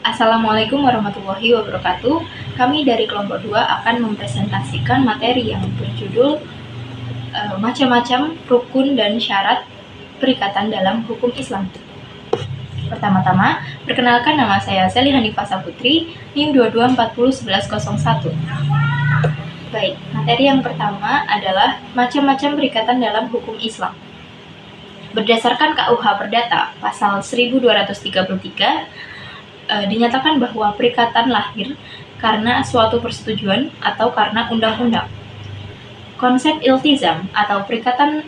Assalamualaikum warahmatullahi wabarakatuh. Kami dari kelompok 2 akan mempresentasikan materi yang berjudul macam-macam rukun dan syarat perikatan dalam hukum Islam. Pertama-tama, perkenalkan, nama saya Sally Hanifah Saputri, NIM 22401101. Baik, materi yang pertama adalah macam-macam perikatan dalam hukum Islam. Berdasarkan KUH Perdata pasal 1233, dinyatakan bahwa perikatan lahir karena suatu persetujuan atau karena undang-undang. Konsep iltizam atau perikatan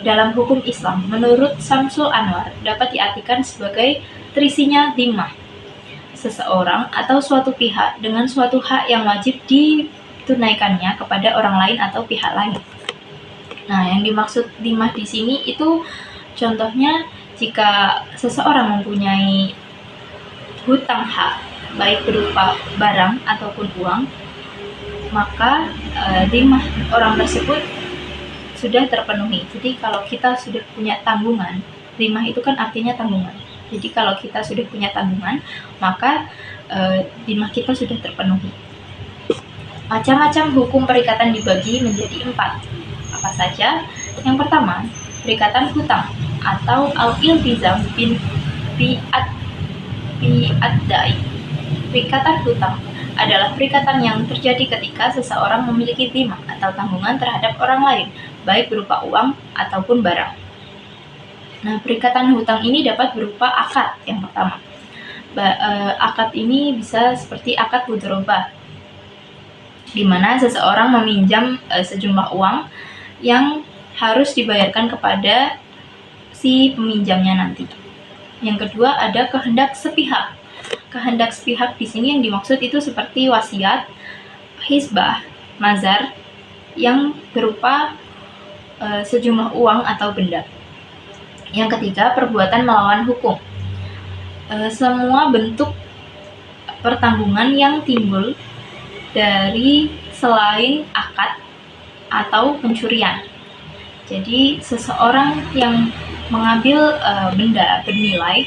dalam hukum Islam menurut Syamsul Anwar dapat diartikan sebagai terisinya dhimmah seseorang atau suatu pihak dengan suatu hak yang wajib ditunaikannya kepada orang lain atau pihak lain. Nah, yang dimaksud dhimmah di sini itu contohnya jika seseorang mempunyai hutang hak, baik berupa barang ataupun uang, maka dhimmah orang tersebut sudah terpenuhi. Jadi kalau kita sudah punya tanggungan, dhimmah itu kan artinya tanggungan. Jadi kalau kita sudah punya tanggungan, maka dhimmah kita sudah terpenuhi. Macam-macam hukum perikatan dibagi menjadi 4. Apa saja? Yang pertama, perikatan hutang atau al-iltizam bi'ad-da'i. Perikatan hutang adalah perikatan yang terjadi ketika seseorang memiliki dhimmah atau tanggungan terhadap orang lain, baik berupa uang ataupun barang. Nah, perikatan hutang ini dapat berupa akad yang pertama. Akad ini bisa seperti akad mudharabah, di mana seseorang meminjam sejumlah uang yang harus dibayarkan kepada si peminjamnya nanti. Yang kedua ada kehendak sepihak. Kehendak sepihak di sini yang dimaksud itu seperti wasiat, hisbah, nazar yang berupa sejumlah uang atau benda. Yang ketiga, perbuatan melawan hukum. Semua bentuk pertanggungan yang timbul dari selain akad atau pencurian. Jadi seseorang yang mengambil benda bernilai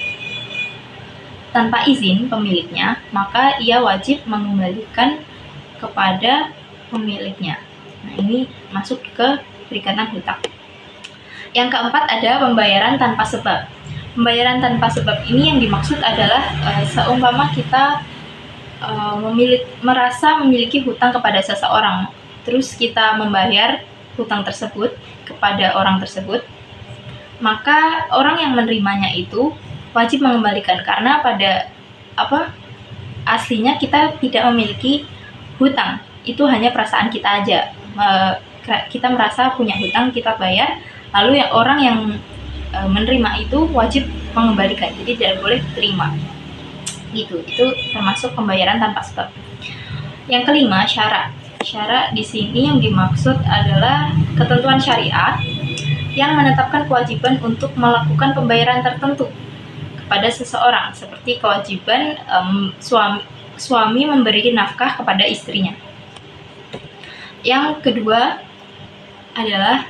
tanpa izin pemiliknya, maka ia wajib mengembalikan kepada pemiliknya. Nah, ini masuk ke perikatan hutang. Yang keempat ada pembayaran tanpa sebab. Pembayaran tanpa sebab ini yang dimaksud adalah seumpama kita merasa memiliki hutang kepada seseorang, terus kita membayar hutang tersebut kepada orang tersebut, maka orang yang menerimanya itu wajib mengembalikan, karena pada aslinya kita tidak memiliki hutang, itu hanya perasaan kita aja. Kita merasa punya hutang, kita bayar, lalu orang yang menerima itu wajib mengembalikan, jadi tidak boleh terima. Gitu, itu termasuk pembayaran tanpa sebab. Yang kelima, syarat. Syarat di sini yang dimaksud adalah ketentuan syariat yang menetapkan kewajiban untuk melakukan pembayaran tertentu kepada seseorang, seperti kewajiban suami memberi nafkah kepada istrinya. Yang kedua adalah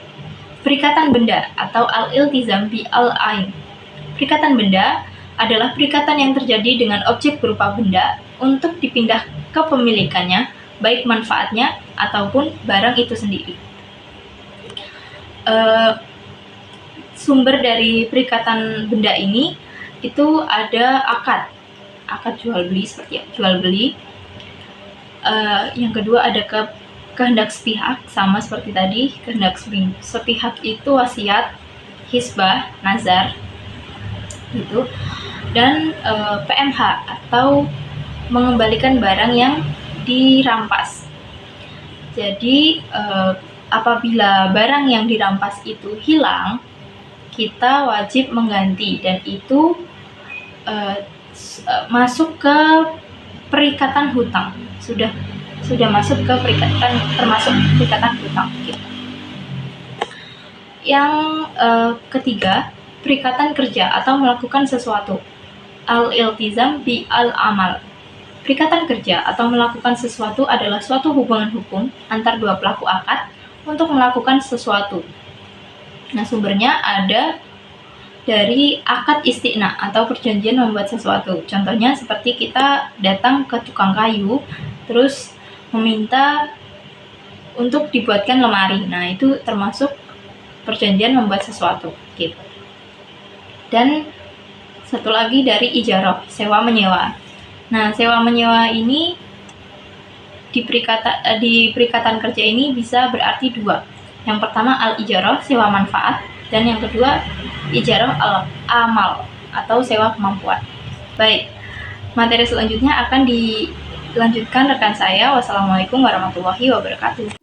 perikatan benda atau al-iltizam bi al-ain. Perikatan benda adalah perikatan yang terjadi dengan objek berupa benda untuk dipindah kepemilikannya, baik manfaatnya ataupun barang itu sendiri. Sumber dari perikatan benda ini itu ada akad jual beli, seperti jual beli. Yang kedua ada kehendak sepihak, sama seperti tadi. Kehendak sepihak itu wasiat, hisbah, nazar gitu. Dan PMH atau mengembalikan barang yang dirampas. Jadi apabila barang yang dirampas itu hilang, kita wajib mengganti, dan itu masuk ke perikatan hutang. Sudah masuk ke perikatan, termasuk perikatan hutang gitu. Yang ketiga, perikatan kerja atau melakukan sesuatu. Al-iltizam bi al-amal. Perikatan kerja atau melakukan sesuatu adalah suatu hubungan hukum antar dua pelaku akad untuk melakukan sesuatu. Nah, sumbernya ada dari akad istiqna atau perjanjian membuat sesuatu. Contohnya seperti kita datang ke tukang kayu, terus meminta untuk dibuatkan lemari. Nah, itu termasuk perjanjian membuat sesuatu gitu. Dan satu lagi dari ijarah, sewa menyewa. Nah, sewa menyewa ini di perikatan kerja ini bisa berarti dua. Yang pertama al-ijarah, sewa manfaat, dan yang kedua ijarah al-amal atau sewa kemampuan. Baik, materi selanjutnya akan dilanjutkan rekan saya. Wassalamualaikum warahmatullahi wabarakatuh.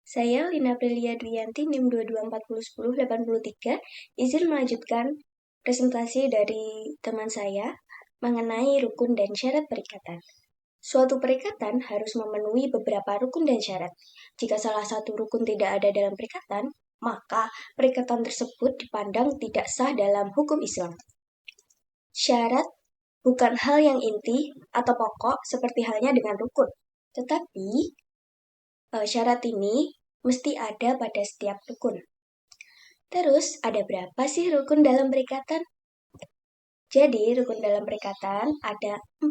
Saya Lina Aprilia Dwiyanti, NIM 22401083, izin melanjutkan presentasi dari teman saya mengenai rukun dan syarat perikatan. Suatu perikatan harus memenuhi beberapa rukun dan syarat. Jika salah satu rukun tidak ada dalam perikatan, maka perikatan tersebut dipandang tidak sah dalam hukum Islam. Syarat bukan hal yang inti atau pokok seperti halnya dengan rukun, tetapi syarat ini mesti ada pada setiap rukun. Terus, ada berapa sih rukun dalam perikatan? Jadi, rukun dalam perikatan ada 4.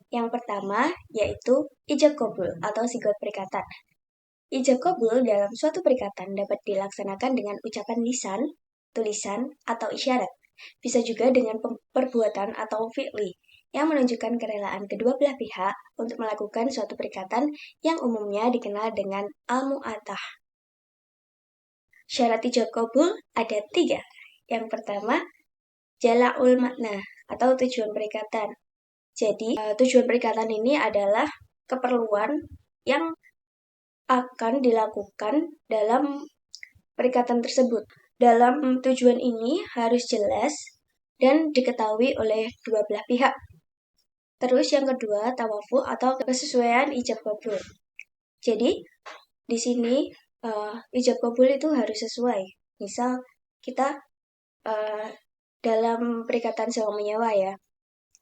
Yang pertama yaitu ijab qabul atau sigot perikatan. Ijab qabul dalam suatu perikatan dapat dilaksanakan dengan ucapan lisan, tulisan, atau isyarat. Bisa juga dengan perbuatan atau fi'li yang menunjukkan kerelaan kedua belah pihak untuk melakukan suatu perikatan yang umumnya dikenal dengan al-mu'atah. Syarat ijab qabul ada 3. Yang pertama, jala'ul makna atau tujuan perikatan. Jadi, tujuan perikatan ini adalah keperluan yang akan dilakukan dalam perikatan tersebut. Dalam tujuan ini harus jelas dan diketahui oleh dua belah pihak. Terus yang kedua, tawafu atau kesesuaian ijab qabul. Jadi, di sini ijab qabul itu harus sesuai. Misal, kita dalam perikatan sewa menyewa ya.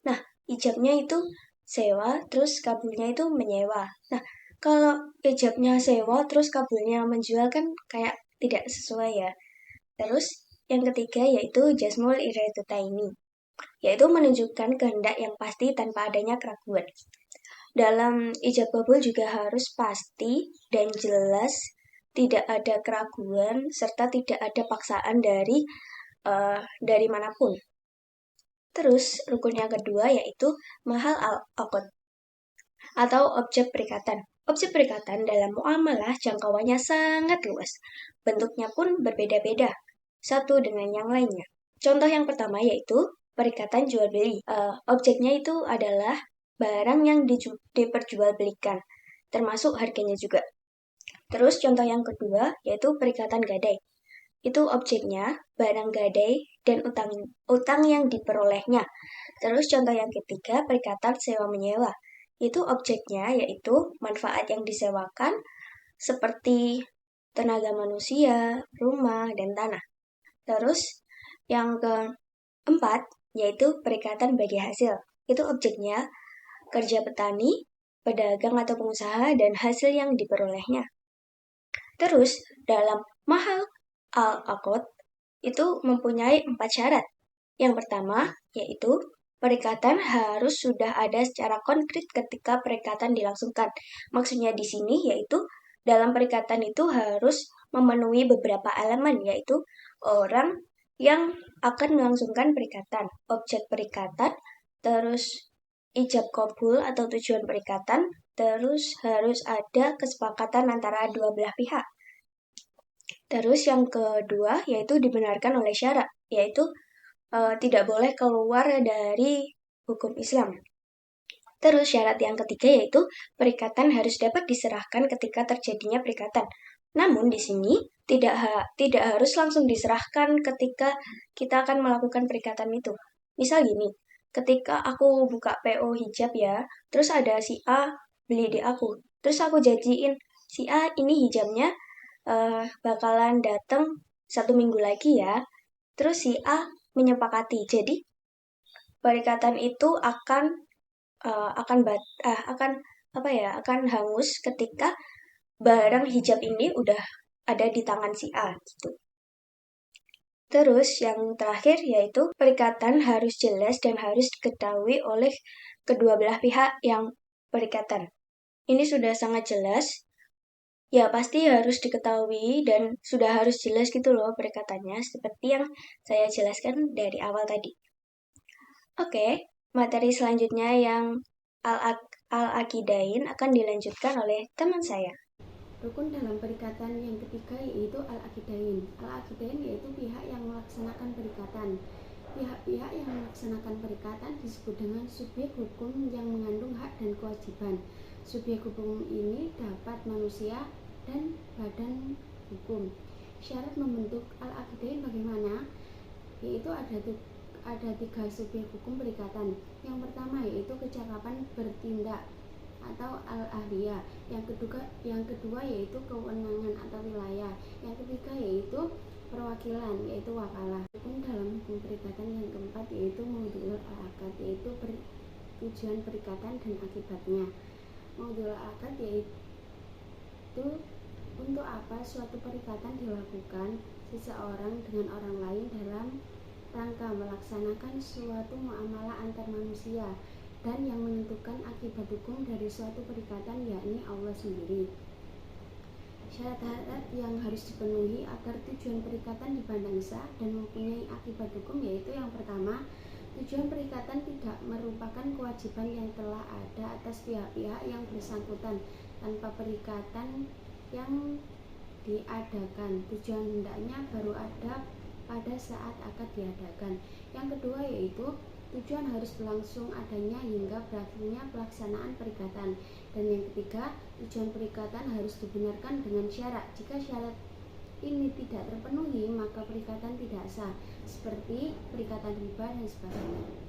Nah, ijabnya itu sewa, terus kabulnya itu menyewa. Nah, kalau ijabnya sewa, terus kabulnya menjual kan kayak tidak sesuai ya. Terus, yang ketiga yaitu jazmul iradataini, yaitu menunjukkan kehendak yang pasti tanpa adanya keraguan. Dalam ijab kabul juga harus pasti dan jelas, tidak ada keraguan, serta tidak ada paksaan dari manapun. Terus, rukun yang kedua yaitu mahal al-aqd atau objek perikatan. Objek perikatan dalam muamalah jangkauannya sangat luas. Bentuknya pun berbeda-beda, satu dengan yang lainnya. Contoh yang pertama yaitu perikatan jual beli. Objeknya itu adalah barang yang diperjualbelikan, termasuk harganya juga. Terus contoh yang kedua yaitu perikatan gadai. Itu objeknya, barang gadai, dan utang yang diperolehnya. Terus contoh yang ketiga, perikatan sewa menyewa. Itu objeknya yaitu manfaat yang disewakan seperti tenaga manusia, rumah, dan tanah. Terus yang keempat yaitu perikatan bagi hasil. Itu objeknya kerja petani, pedagang atau pengusaha, dan hasil yang diperolehnya. Terus dalam mahal al-aqd itu mempunyai 4 syarat. Yang pertama yaitu perikatan harus sudah ada secara konkret ketika perikatan dilangsungkan. Maksudnya di sini yaitu dalam perikatan itu harus memenuhi beberapa elemen, yaitu orang yang akan melangsungkan perikatan, objek perikatan, terus ijab qabul atau tujuan perikatan, terus harus ada kesepakatan antara dua belah pihak. Terus yang kedua yaitu dibenarkan oleh syarak, yaitu tidak boleh keluar dari hukum Islam. Terus syarat yang ketiga yaitu perikatan harus dapat diserahkan ketika terjadinya perikatan. Namun di sini tidak harus langsung diserahkan ketika kita akan melakukan perikatan itu. Misal gini, ketika aku buka PO hijab ya, terus ada si A beli di aku, terus aku janjiin si A ini hijabnya bakalan datang 1 minggu lagi ya. Terus si A menyepakati. Jadi perikatan itu akan hangus ketika barang hijab ini udah ada di tangan si A gitu. Terus yang terakhir yaitu perikatan harus jelas dan harus diketahui oleh kedua belah pihak yang berikatan. Ini sudah sangat jelas. Ya pasti harus diketahui dan sudah harus jelas gitu loh perikatannya seperti yang saya jelaskan dari awal tadi. Oke, materi selanjutnya yang al-aqidain akan dilanjutkan oleh teman saya. Rukun dalam perikatan yang ketiga yaitu al-aqidain. Al-aqidain yaitu pihak yang melaksanakan perikatan. Pihak-pihak yang melaksanakan perikatan disebut dengan subjek hukum yang mengandung hak dan kewajiban. Subjek hukum ini dapat manusia dan badan hukum. Syarat membentuk al-aqidain bagaimana? Yaitu ada tiga subjek hukum perikatan. Yang pertama yaitu kecakapan bertindak atau al-ahliyah. Yang kedua yaitu kewenangan atau wilayah. Yang ketiga yaitu perwakilan yaitu wakalah. Hukum dalam hukum perikatan yang keempat yaitu maudhu'ul akad yaitu tujuan perikatan dan akibatnya. Maudhu'ul akad yaitu untuk apa suatu perikatan dilakukan seseorang dengan orang lain dalam rangka melaksanakan suatu muamalah antar manusia, dan yang menentukan akibat hukum dari suatu perikatan yakni Allah sendiri. Syarat-syarat yang harus dipenuhi agar tujuan perikatan dipandang sah dan mempunyai akibat hukum yaitu yang pertama, tujuan perikatan tidak merupakan kewajiban yang telah ada atas pihak-pihak yang bersangkutan tanpa perikatan yang diadakan. Tujuan hendaknya baru ada pada saat akad diadakan. Yang kedua yaitu tujuan harus berlangsung adanya hingga berakhirnya pelaksanaan perikatan. Dan yang ketiga, tujuan perikatan harus dibenarkan dengan syarat. Jika syarat ini tidak terpenuhi, maka perikatan tidak sah, seperti perikatan riba dan sebagainya.